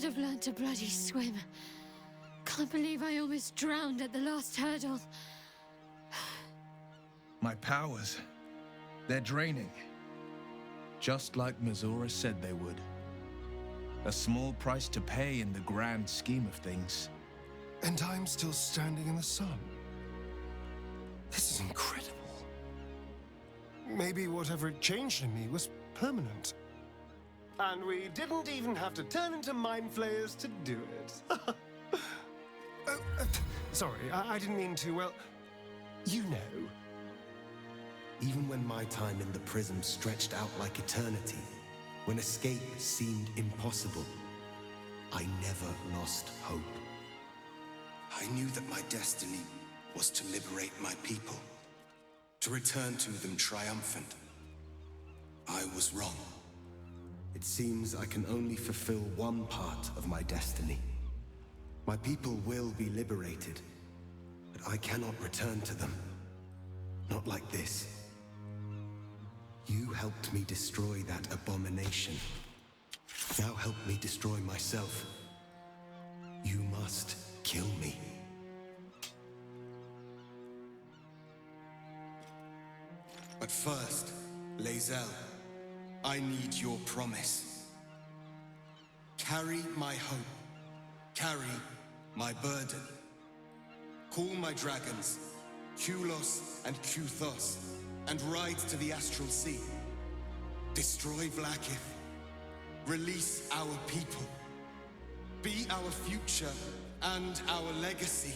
should have learned to bloody swim. Can't believe I almost drowned at the last hurdle. My powers, they're draining. Just like Mizora said they would. A small price to pay in the grand scheme of things. And I'm still standing in the sun. This is incredible. Maybe whatever it changed in me was permanent. And we didn't even have to turn into mind flayers to do it. Sorry, I didn't mean to, well, you know. Even when my time in the prism stretched out like eternity, when escape seemed impossible, I never lost hope. I knew that my destiny was to liberate my people, to return to them triumphant. I was wrong. It seems I can only fulfill one part of my destiny. My people will be liberated, but I cannot return to them. Not like this. You helped me destroy that abomination. Now help me destroy myself. You must kill me. But first, Lae'zel, I need your promise. Carry my hope. Carry my burden. Call my dragons, Kulos and Kuthos, and ride to the Astral Sea. Destroy Vlaakith. Release our people. Be our future and our legacy.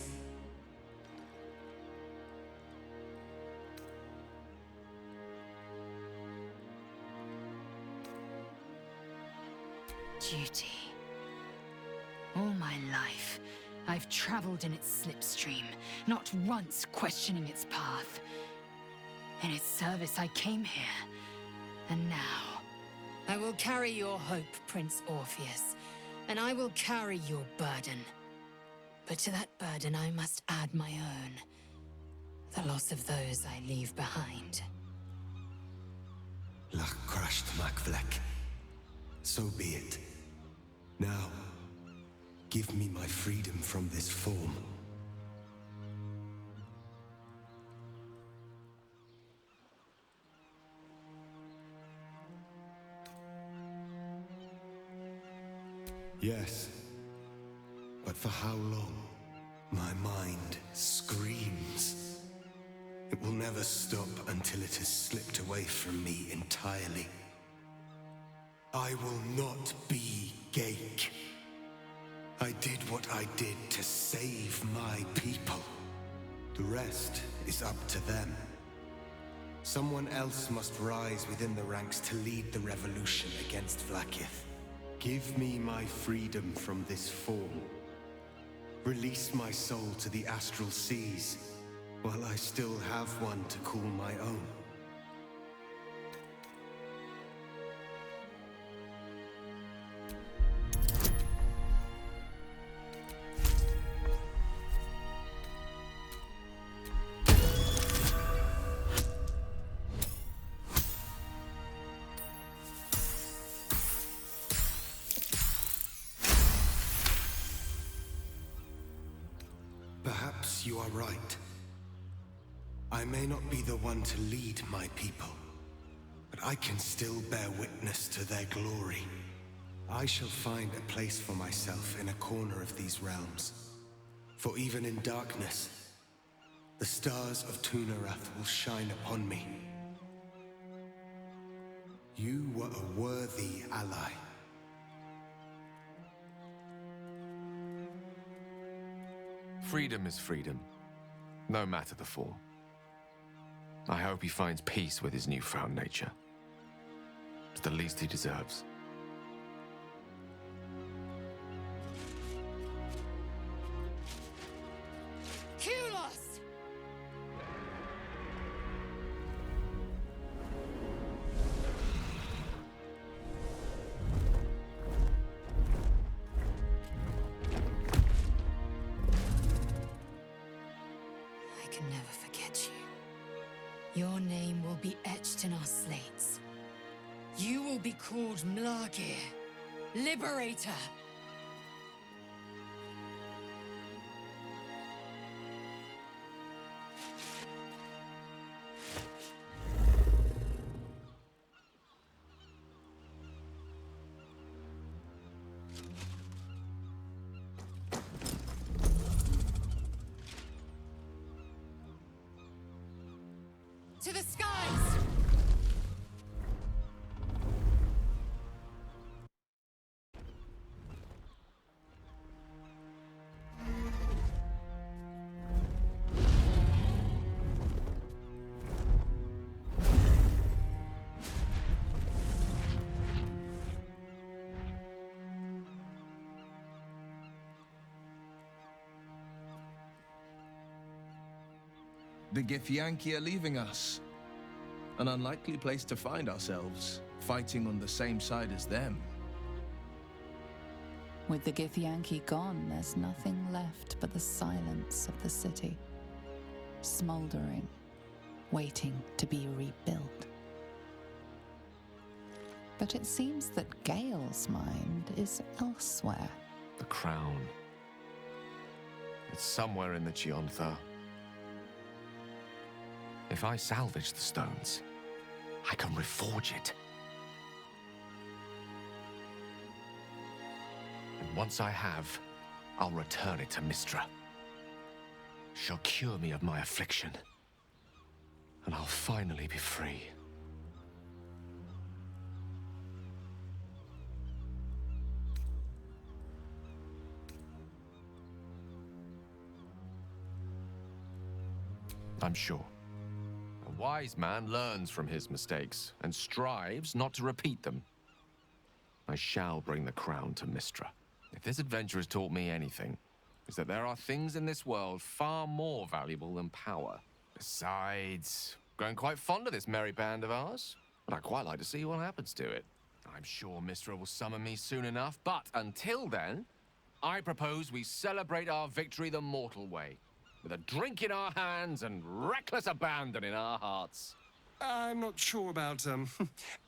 Duty. All my life, I've traveled in its slipstream, not once questioning its path. In its service, I came here. And now, I will carry your hope, Prince Orpheus, and I will carry your burden. But to that burden, I must add my own. The loss of those I leave behind. Lach crashed Makvlek. So be it. Now, give me my freedom from this form. Yes, but for how long? My mind screams. It will never stop until it has slipped away from me entirely. I will not be Ghaik. I did what I did to save my people. The rest is up to them. Someone else must rise within the ranks to lead the revolution against Vlaakith. Give me my freedom from this form. Release my soul to the astral seas, while I still have one to call my own. Perhaps you are right. I may not be the one to lead my people, but I can still bear witness to their glory. I shall find a place for myself in a corner of these realms. For even in darkness, the stars of Tu'narath will shine upon me. You were a worthy ally. Freedom is freedom, no matter the form. I hope he finds peace with his newfound nature. It's the least he deserves. Kulos! I can never forget you. Your name will be etched in our slates. You will be called Mlargir, Liberator. To the skies! The Githyanki are leaving us. An unlikely place to find ourselves, fighting on the same side as them. With the Githyanki gone, there's nothing left but the silence of the city. Smoldering, waiting to be rebuilt. But it seems that Gale's mind is elsewhere. The crown. It's somewhere in the Chiontha. If I salvage the stones, I can reforge it. And once I have, I'll return it to Mystra. She'll cure me of my affliction, and I'll finally be free. I'm sure. A wise man learns from his mistakes and strives not to repeat them. I shall bring the crown to Mystra. If this adventure has taught me anything, it's that there are things in this world far more valuable than power. Besides, growing quite fond of this merry band of ours, but I'd quite like to see what happens to it. I'm sure Mystra will summon me soon enough, but until then, I propose we celebrate our victory the mortal way. With a drink in our hands and reckless abandon in our hearts. I'm not sure about,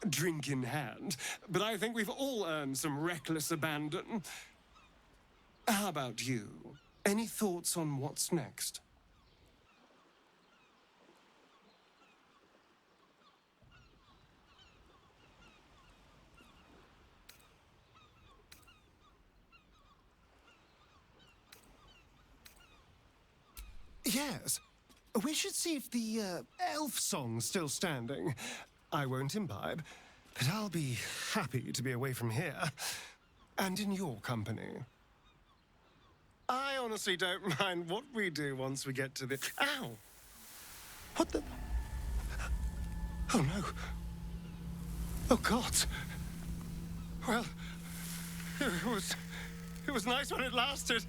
drink in hand, but I think we've all earned some reckless abandon. How about you? Any thoughts on what's next? Yes. We should see if the elf song's still standing. I won't imbibe, but I'll be happy to be away from here. And in your company. I honestly don't mind what we do once we get to the... Ow! What the... Oh, no. Oh, God. Well, it was nice when it lasted.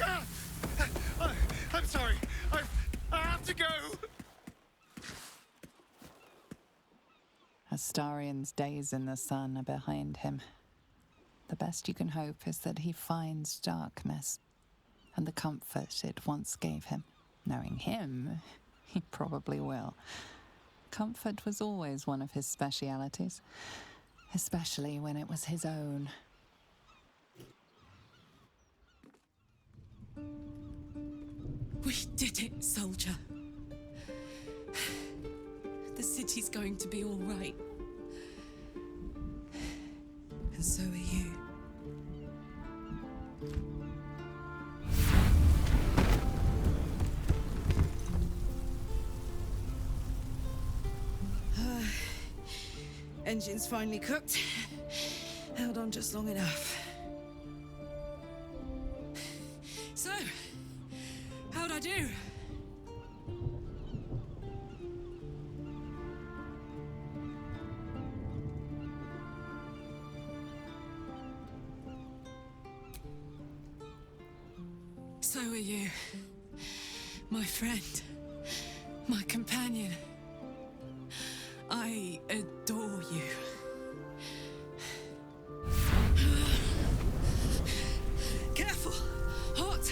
Ah! I'm sorry. I have to go. Astarion's days in the sun are behind him. The best you can hope is that he finds darkness and the comfort it once gave him. Knowing him, he probably will. Comfort was always one of his specialities, especially when it was his own. We did it, soldier. The city's going to be all right. And so are you. Engine's finally cooked. Held on just long enough. So, how'd I do? So are you, my friend, my companion. I adore you. Careful! Hot!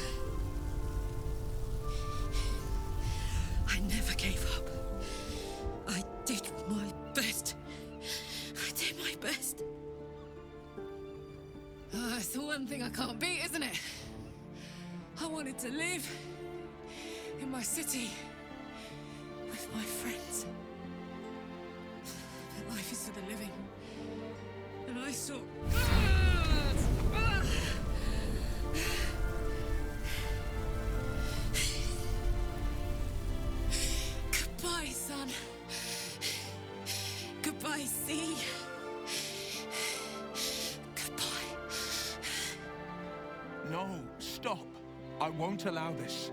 I never gave up. I did my best. I did my best. It's the one thing I can't beat, isn't it? I wanted to live in my city with my friends. But life is for the living. And I saw... Goodbye, son. Goodbye, sea. Goodbye. No, stop. I won't allow this.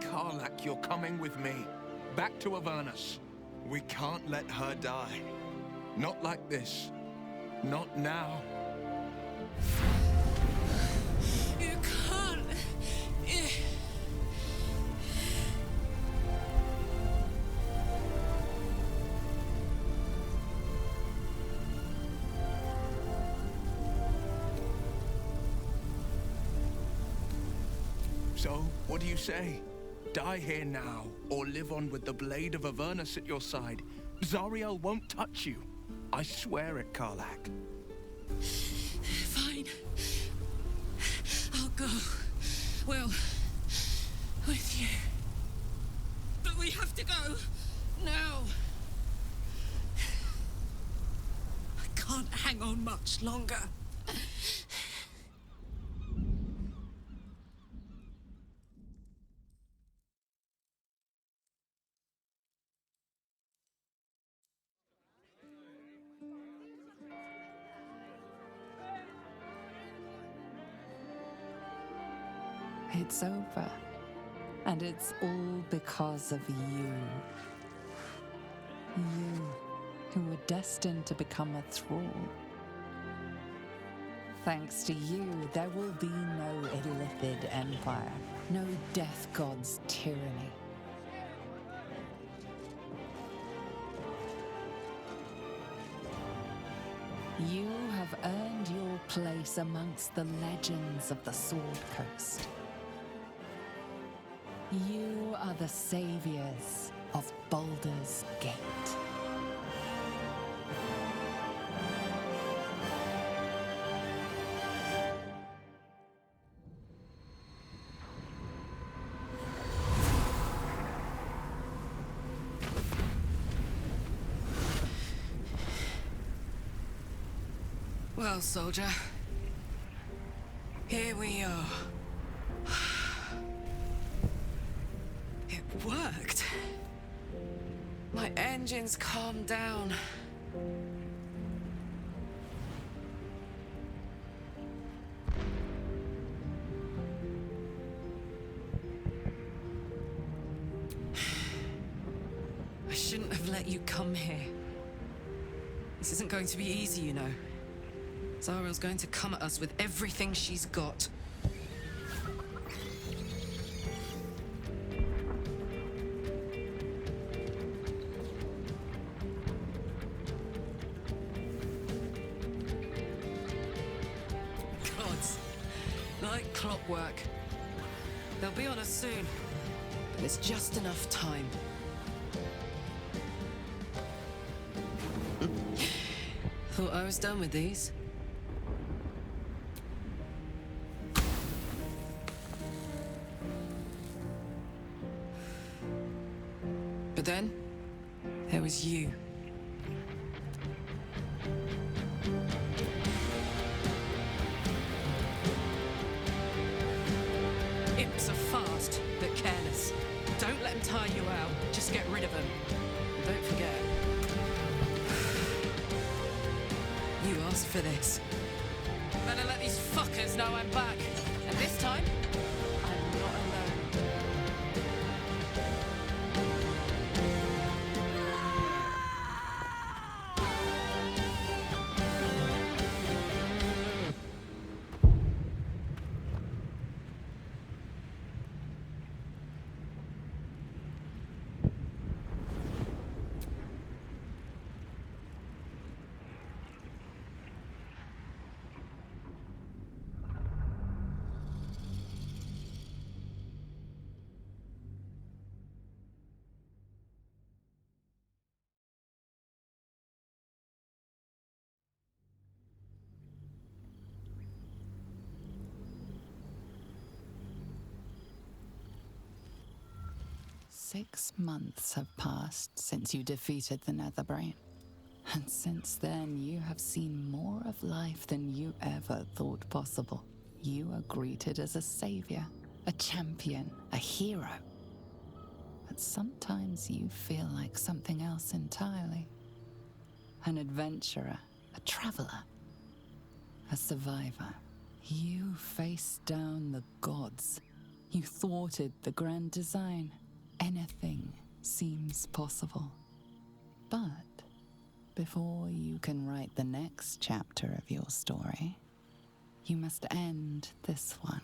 Karlach, you're coming with me. Back to Avernus. We can't let her die. Not like this. Not now. You can't. So, what do you say? Die here now, or live on with the blade of Avernus at your side. Zariel won't touch you. I swear it, Karlach. Fine. I'll go. Well, with you. But we have to go. Now. I can't hang on much longer. It's over. And it's all because of you. You, who were destined to become a thrall. Thanks to you, there will be no Illithid Empire, no Death God's tyranny. You have earned your place amongst the legends of the Sword Coast. You are the saviors of Baldur's Gate. Well, soldier. Here we are. It worked. My engines calmed down. I shouldn't have let you come here. This isn't going to be easy, you know. Zariel's going to come at us with everything she's got. Gods, like clockwork. They'll be on us soon, but there's just enough time. Thought I was done with these. But then, there was you. Imps are fast, but careless. Don't let them tire you out. Just get rid of them. And don't forget. You asked for this. Better let these fuckers know I'm back. And this time, I'm not alone. Six months have passed since you defeated the Netherbrain. And since then, you have seen more of life than you ever thought possible. You are greeted as a savior, a champion, a hero. but sometimes you feel like something else entirely. An adventurer, a traveler, a survivor. You faced down the gods. You thwarted the grand design. Anything seems possible. But before you can write the next chapter of your story, you must end this one.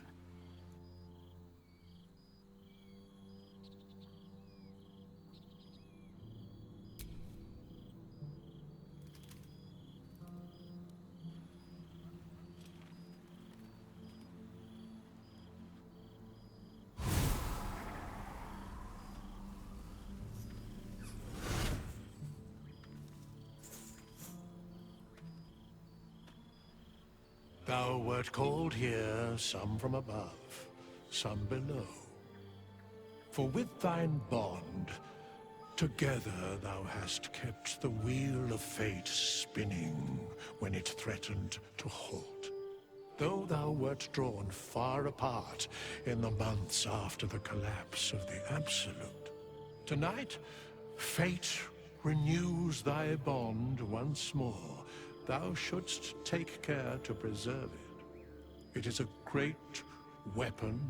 Thou wert called here, some from above, some below. For with thine bond, together thou hast kept the wheel of fate spinning when it threatened to halt. Though thou wert drawn far apart in the months after the collapse of the Absolute, tonight, fate renews thy bond once more. Thou shouldst take care to preserve it. It is a great weapon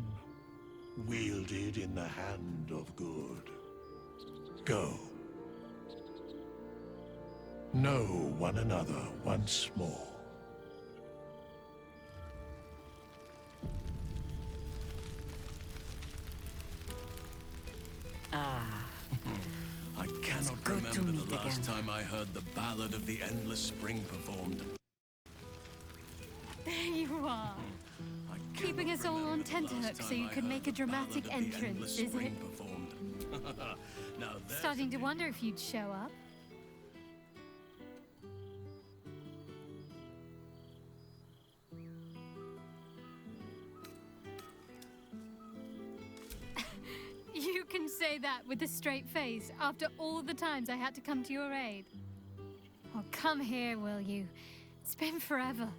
wielded in the hand of good. Go. Know one another once more. I cannot remember the last time I heard the Ballad of the Endless Spring performed. There you are. Keeping us all on tenterhooks so you could make a dramatic entrance, is it? Starting to wonder if you'd show up. You can say that with a straight face after all the times I had to come to your aid. Oh, come here, will you? It's been forever.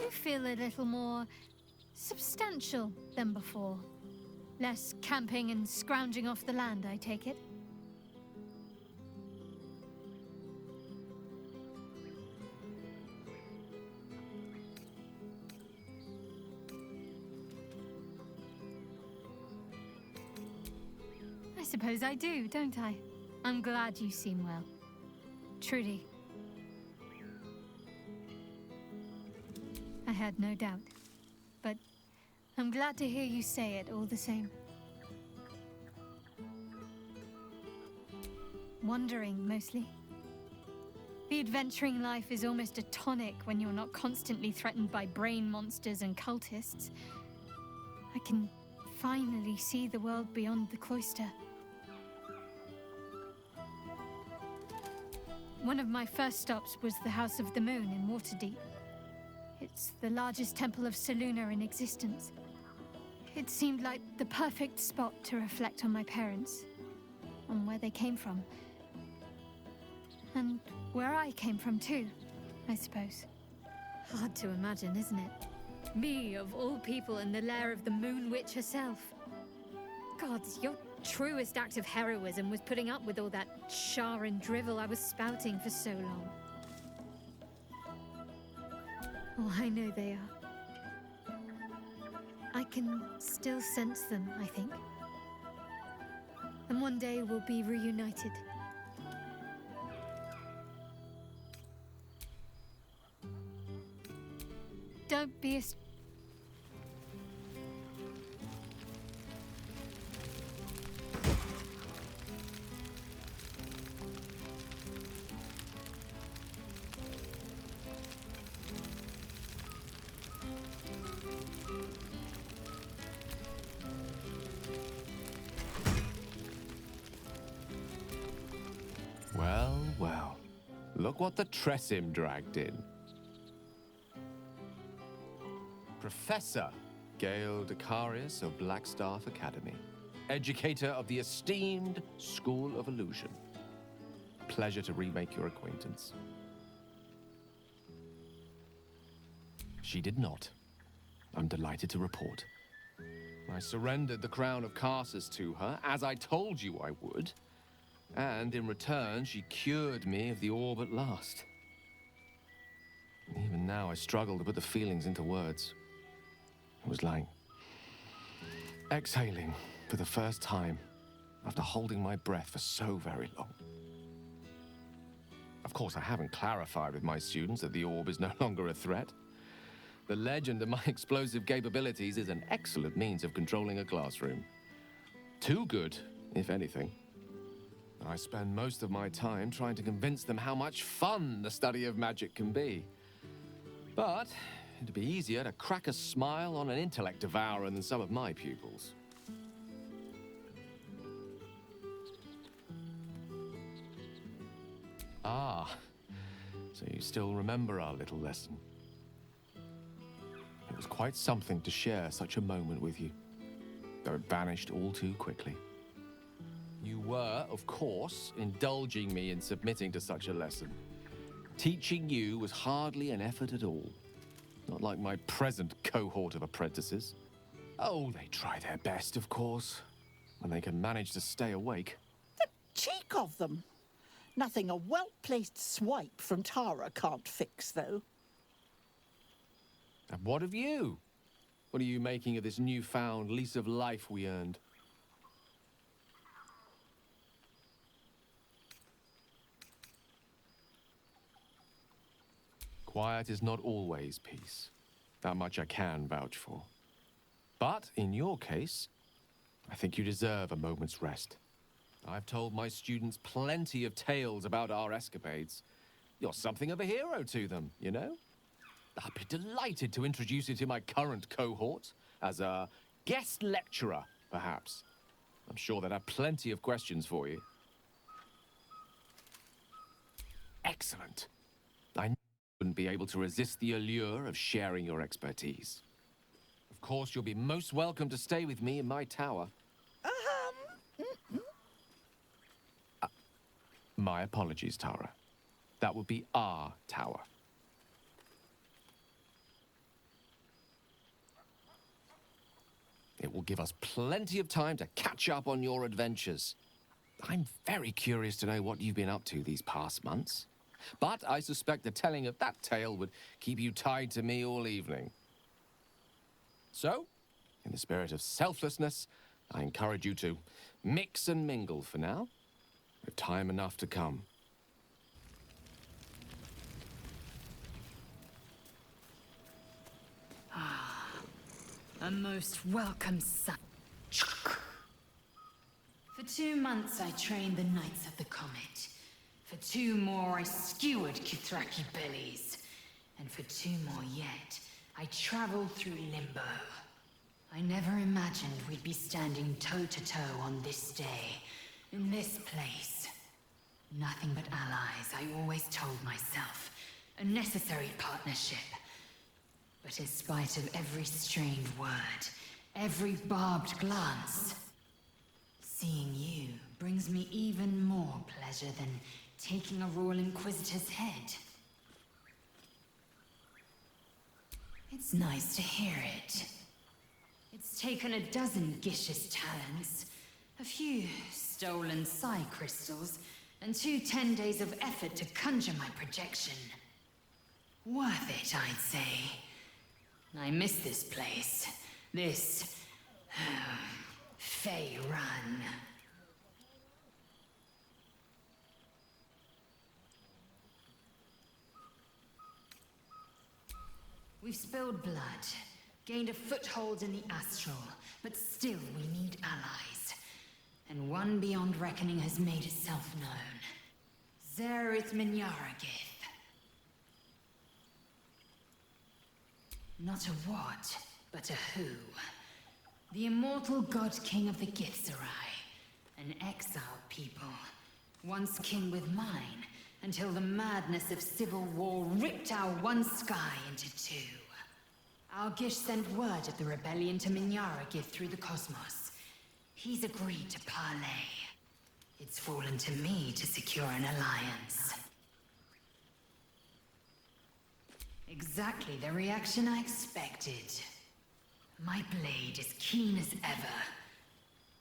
You feel a little more substantial than before. Less camping and scrounging off the land, I take it? I suppose I do, don't I? I'm glad you seem well. Truly. I had no doubt. But I'm glad to hear you say it all the same. Wandering, mostly. The adventuring life is almost a tonic when you're not constantly threatened by brain monsters and cultists. I can finally see the world beyond the cloister. One of my first stops was the House of the Moon in Waterdeep. It's the largest temple of Selûne in existence. It seemed like the perfect spot to reflect on my parents, on where they came from. And where I came from too, I suppose. Hard to imagine, isn't it? Me, of all people, in the lair of the Moon Witch herself. Gods, your truest act of heroism was putting up with all that char and drivel I was spouting for so long. Oh, I know they are. I can still sense them, I think. And one day we'll be reunited. Don't be a... Well, well. Look what the Tressim dragged in. Professor Gale Decarius of Blackstaff Academy. educator of the esteemed School of Illusion. Pleasure to remake your acquaintance. She did not. I'm delighted to report. I surrendered the crown of Karsus to her, as I told you I would. And in return, she cured me of the orb at last. Even now, I struggle to put the feelings into words. It was like exhaling for the first time after holding my breath for so very long. Of course, I haven't clarified with my students that the orb is no longer a threat. The legend of my explosive capabilities is an excellent means of controlling a classroom. Too good, if anything. I spend most of my time trying to convince them how much fun the study of magic can be. But it'd be easier to crack a smile on an intellect devourer than some of my pupils. Ah, so you still remember our little lesson. It was quite something to share such a moment with you, though it vanished all too quickly. You were, of course, indulging me in submitting to such a lesson. Teaching you was hardly an effort at all. Not like my present cohort of apprentices. Oh, they try their best, of course, when they can manage to stay awake. The cheek of them! Nothing a well-placed swipe from Tara can't fix, though. And what of you? What are you making of this newfound lease of life we earned? Quiet is not always peace. That much I can vouch for. But in your case, I think you deserve a moment's rest. I've told my students plenty of tales about our escapades. You're something of a hero to them, you know? I'd be delighted to introduce you to my current cohort as a guest lecturer, perhaps. I'm sure they'd have plenty of questions for you. Excellent. I wouldn't be able to resist the allure of sharing your expertise. Of course, you'll be most welcome to stay with me in my tower. My apologies, Tara. That would be our tower. It will give us plenty of time to catch up on your adventures. I'm very curious to know what you've been up to these past months. But I suspect the telling of that tale would keep you tied to me all evening. So, in the spirit of selflessness, I encourage you to mix and mingle for now, with time enough to come. A most welcome son. For 2 months I trained the Knights of the Comet. For 2 more I skewered Kithraki bellies. And for 2 more yet, I traveled through Limbo. I never imagined we'd be standing toe-to-toe on this day, in this place. Nothing but allies, I always told myself. A necessary partnership. But in spite of every strained word, every barbed glance, seeing you brings me even more pleasure than taking a Royal Inquisitor's head. It's nice to hear it. It's taken a dozen Gish's talents, a few stolen psi crystals, and 2 10 days of effort to conjure my projection. Worth it, I'd say. I miss this place. This... Fey Run. We've spilled blood, gained a foothold in the astral, but still we need allies. And one beyond reckoning has made itself known. Zerith Minyaragith. Not a what, but a who. The immortal god king of the Githzerai. An exiled people. Once kin with mine, until the madness of civil war ripped our one sky into 2. Our Gish sent word of the rebellion to Minyaragith through the cosmos. He's agreed to parley. It's fallen to me to secure an alliance. Exactly the reaction I expected. My blade is keen as ever.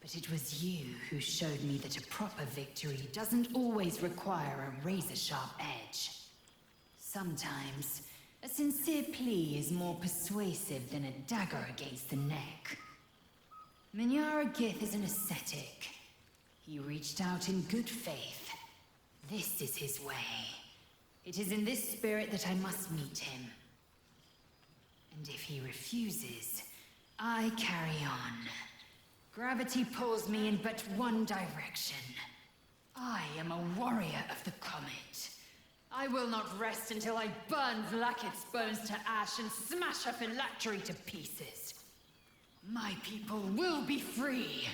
But it was you who showed me that a proper victory doesn't always require a razor-sharp edge. Sometimes, a sincere plea is more persuasive than a dagger against the neck. Minyara Gith is an ascetic. He reached out in good faith. This is his way. It is in this spirit that I must meet him. And if he refuses, I carry on. Gravity pulls me in but one direction. I am a warrior of the comet. I will not rest until I burn Vlaakith's bones to ash and smash her phylactery to pieces. My people will be free.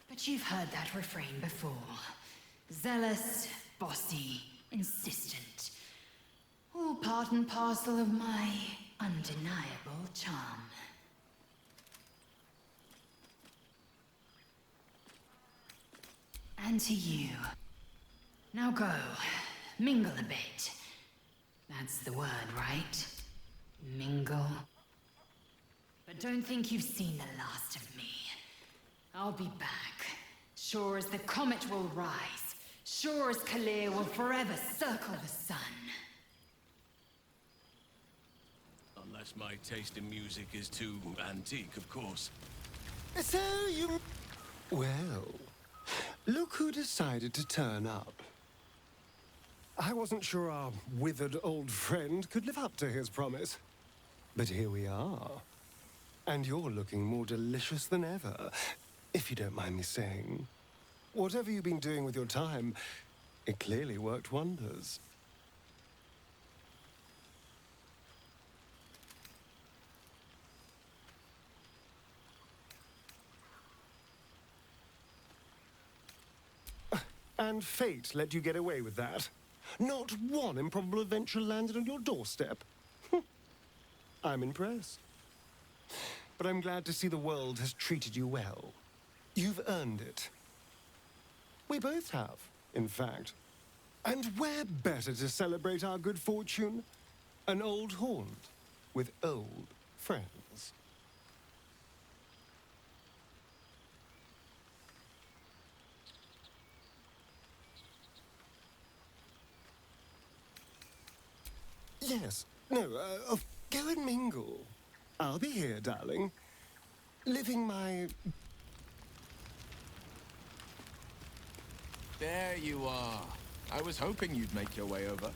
But you've heard that refrain before. Zealous, bossy, insistent. All part and parcel of my undeniable charm. And to you. Now go. Mingle a bit. That's the word, right? Mingle. But don't think you've seen the last of me. I'll be back. Sure as the comet will rise. Sure as Kalir will forever circle the sun. Unless my taste in music is too antique, of course. So you... Well, look who decided to turn up. I wasn't sure our withered old friend could live up to his promise. But here we are. And you're looking more delicious than ever, if you don't mind me saying. Whatever you've been doing with your time, it clearly worked wonders. And fate let you get away with that. Not one improbable adventure landed on your doorstep. I'm impressed. But I'm glad to see the world has treated you well. You've earned it. We both have, in fact. And where better to celebrate our good fortune? An old haunt with old friends. Yes. No, go and mingle. I'll be here, darling. Living my... There you are. I was hoping you'd make your way over.